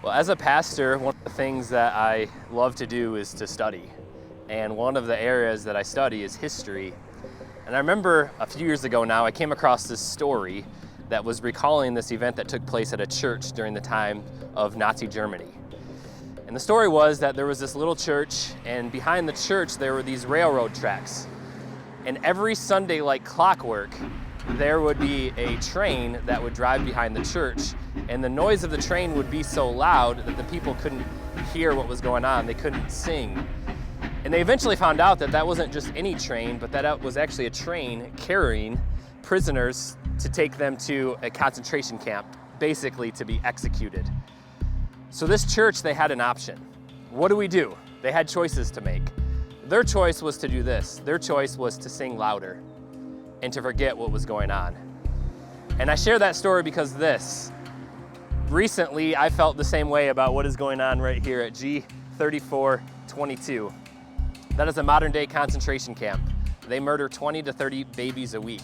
Well, as a pastor, one of the things that I love to do is to study. And one of the areas that I study is history. And I remember a few years ago now, I came across this story that was recalling this event that took place at a church during the time of Nazi Germany. And the story was that there was this little church, and behind the church there were these railroad tracks. And every Sunday, like clockwork, there would be a train that would drive behind the church, and the noise of the train would be so loud that the people couldn't hear what was going on. They couldn't sing. And they eventually found out that that wasn't just any train, but that it was actually a train carrying prisoners to take them to a concentration camp, basically to be executed. So this church, they had an option. What do? They had choices to make. Their choice was to do this. Their choice was to sing louder and to forget what was going on. And I share that story because recently I felt the same way about what is going on right here at G3422. That is a modern day concentration camp. They murder 20 to 30 babies a week.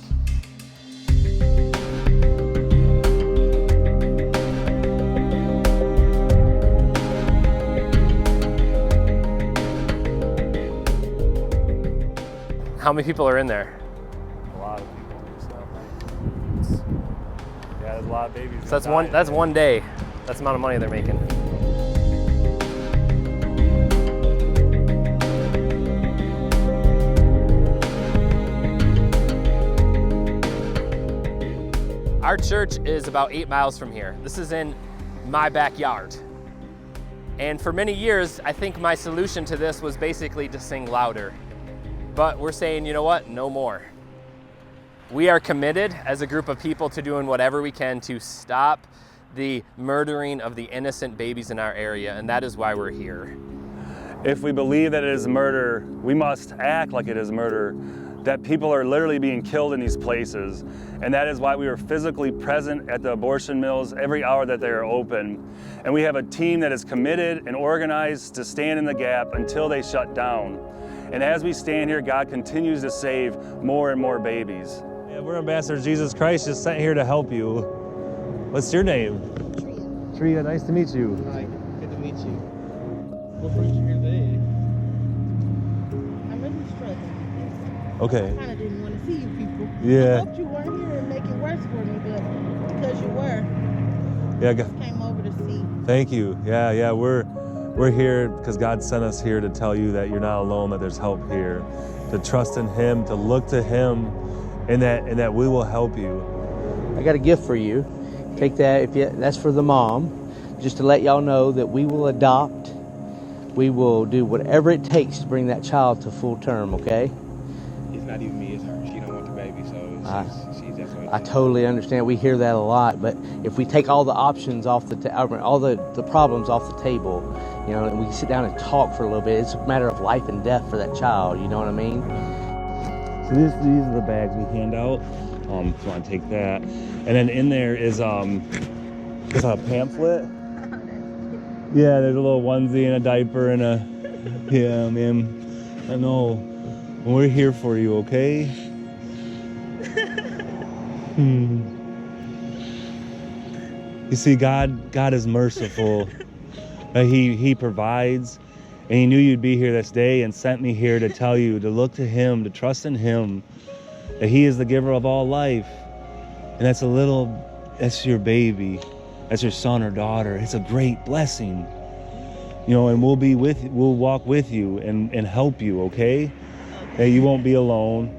How many people are in there? A lot of people. Yeah, there's a lot of babies. So that's one day. That's the amount of money they're making. Our church is about 8 miles from here. This is in my backyard. And for many years, I think my solution to this was basically to sing louder. But we're saying, you know what? No more. We are committed as a group of people to doing whatever we can to stop the murdering of the innocent babies in our area, and that is why we're here. If we believe that it is murder, we must act like it is murder, that people are literally being killed in these places. And that is why we are physically present at the abortion mills every hour that they are open. And we have a team that is committed and organized to stand in the gap until they shut down. And as we stand here, God continues to save more and more babies. Yeah, we're ambassadors of Jesus Christ, just sent here to help you. What's your name? Tria. Tria, nice to meet you. Hi, good to meet you. What brings you here today? I'm really struggling. Okay. I kind of didn't want to see you people. Yeah. I hoped you weren't here and make it worse for me, but because you were, Yeah, I just came over to see. thank you. Yeah, we're here because God sent us here to tell you that you're not alone, that there's help here, to trust in Him, to look to Him, and that we will help you. I got a gift for you. Take that. That's for the mom. Just to let y'all know that we will adopt. We will do whatever it takes to bring that child to full term. Okay? It's not even me, it's her. She don't want the baby, so she's that's what I totally understand. We hear that a lot, but if we take all the options off all the problems off the table, you know, and we sit down and talk for a little bit, it's a matter of life and death for that child. You know what I mean? So these are the bags we hand out. If you want to take that, and then in there is a pamphlet. Yeah, there's a little onesie and a diaper and a yeah, man. I know. We're here for you, okay? You see, God is merciful. He provides, and He knew you'd be here this day and sent me here to tell you to look to Him, to trust in Him, that He is the giver of all life. And that's your baby. That's your son or daughter. It's a great blessing. You know, and we'll walk with you and help you, okay? That you won't be alone.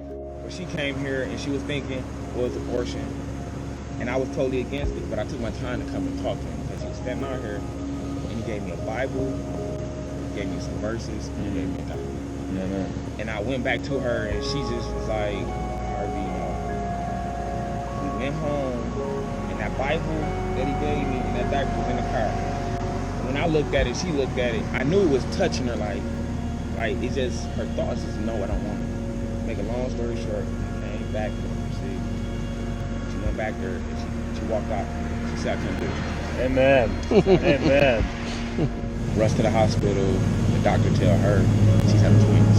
When she came here and she was thinking was abortion, and I was totally against it, but I took my time to come and talk to him because he was standing out here and he gave me a Bible, he gave me some verses, and he gave me a Bible. Yeah, and I went back to her and she just was like, Harvey, you know, we went home and that Bible that he gave me and that diaper was in the car. And when I looked at it, she looked at it, I knew it was touching her like it's just, her thoughts is, no, I don't want it. Make a long story short, she came back there, she went back there and she walked out. She said, I couldn't do it. Amen. Amen. Rushed to the hospital, the doctor tell her she's having twins.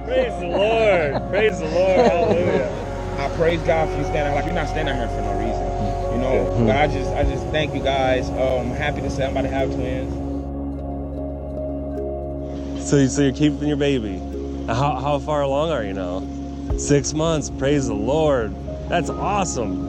Praise the Lord. Praise the Lord. Hallelujah. I praise God for you standing, like you're not standing here for no reason. You know know. But I just thank you guys. I'm happy to say I'm about to have twins. So you're keeping your baby. How far along are you now? 6 months. Praise the Lord. That's awesome.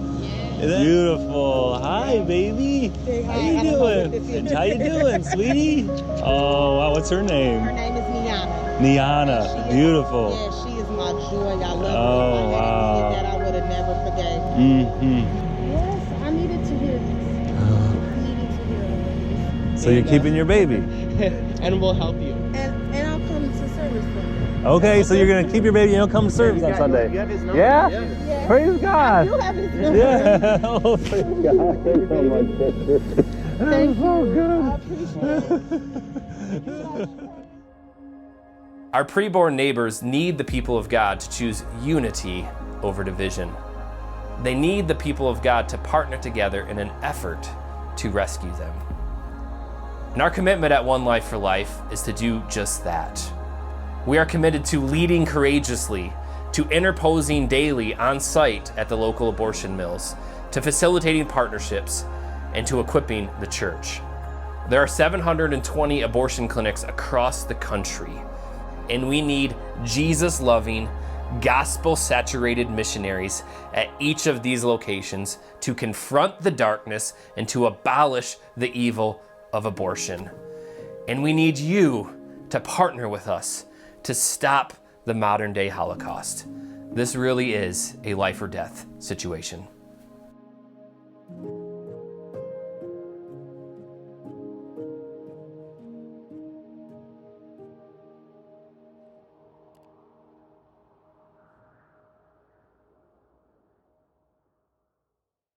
Beautiful. Hi, baby. How you doing? How you doing, sweetie? Oh, wow. What's her name? Her name is Niana. Niana. Beautiful. Yeah, she is my joy. I love her. Oh, wow. That I would have never forgave. Mm-hmm. Yes, I needed to hear this. I needed to hear this. So you're keeping your baby. And we'll help you. And I'll come to service Sunday. Okay, so you're gonna keep your baby and you'll come to service on Sunday. You have his number? Yeah? Yeah. Praise God. You have his number. Yeah. Oh, praise God. Thanks so much, sister. Thank so you. good. I appreciate it. Our preborn neighbors need the people of God to choose unity over division. They need the people of God to partner together in an effort to rescue them. And our commitment at ONElife for Life is to do just that. We are committed to leading courageously, to interposing daily on site at the local abortion mills, to facilitating partnerships, and to equipping the church. There are 720 abortion clinics across the country, and we need Jesus-loving, gospel-saturated missionaries at each of these locations to confront the darkness and to abolish the evil of abortion. And we need you to partner with us to stop the modern day Holocaust. This really is a life or death situation.